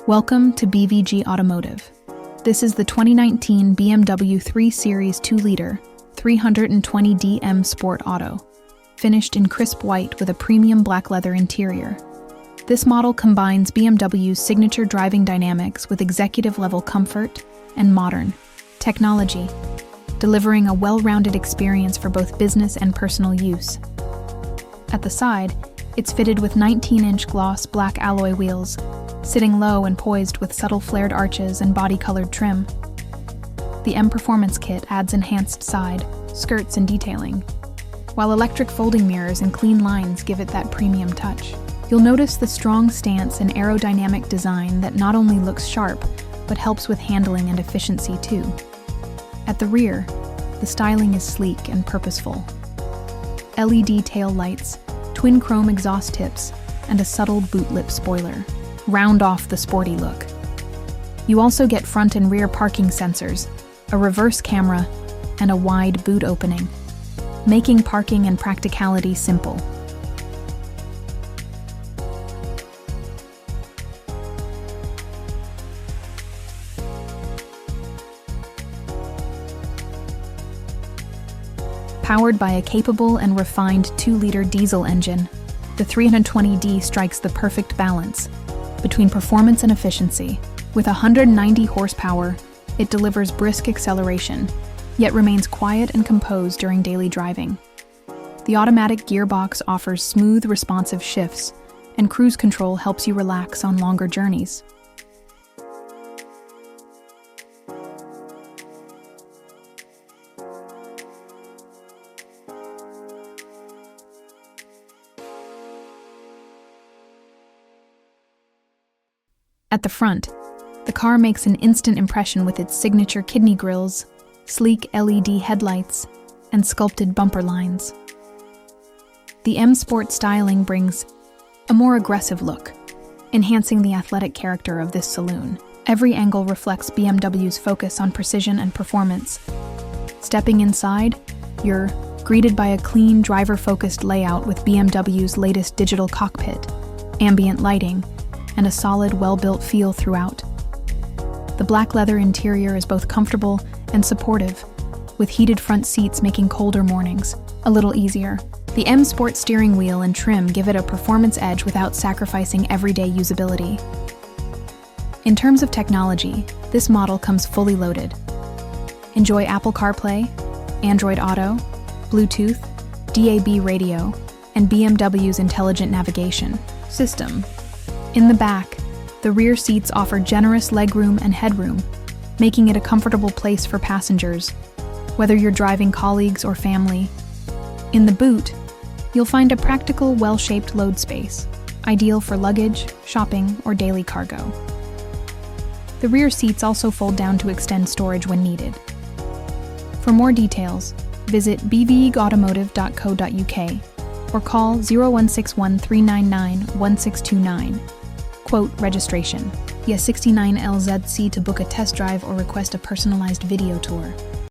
Welcome to BVG Automotive. This is the 2019 BMW 3 Series 2-liter 320d M Sport Auto, finished in crisp white with a premium black leather interior. This model combines BMW's signature driving dynamics with executive-level comfort and modern technology, delivering a well-rounded experience for both business and personal use. At the side, it's fitted with 19-inch gloss black alloy wheels, sitting low and poised with subtle flared arches and body-colored trim. The M Performance Kit adds enhanced side, skirts, and detailing, while electric folding mirrors and clean lines give it that premium touch. You'll notice the strong stance and aerodynamic design that not only looks sharp, but helps with handling and efficiency too. At the rear, the styling is sleek and purposeful. LED tail lights, twin chrome exhaust tips, and a subtle boot lip spoiler round off the sporty look. You also get front and rear parking sensors, a reverse camera, and a wide boot opening, making parking and practicality simple. Powered by a capable and refined 2-liter diesel engine, the 320d strikes the perfect balance between performance and efficiency. With 190 horsepower, it delivers brisk acceleration, yet remains quiet and composed during daily driving. The automatic gearbox offers smooth, responsive shifts, and cruise control helps you relax on longer journeys. At the front, the car makes an instant impression with its signature kidney grills, sleek LED headlights, and sculpted bumper lines. The M Sport styling brings a more aggressive look, enhancing the athletic character of this saloon. Every angle reflects BMW's focus on precision and performance. Stepping inside, you're greeted by a clean, driver-focused layout with BMW's latest digital cockpit, ambient lighting, and a solid, well-built feel throughout. The black leather interior is both comfortable and supportive, with heated front seats making colder mornings a little easier. The M Sport steering wheel and trim give it a performance edge without sacrificing everyday usability. In terms of technology, this model comes fully loaded. Enjoy Apple CarPlay, Android Auto, Bluetooth, DAB radio, and BMW's intelligent navigation system. In the back, the rear seats offer generous legroom and headroom, making it a comfortable place for passengers, whether you're driving colleagues or family. In the boot, you'll find a practical, well-shaped load space, ideal for luggage, shopping, or daily cargo. The rear seats also fold down to extend storage when needed. For more details, visit bvegautomotive.co.uk or call 0161 399 1629. Quote registration. Via 69LZC to book a test drive or request a personalized video tour.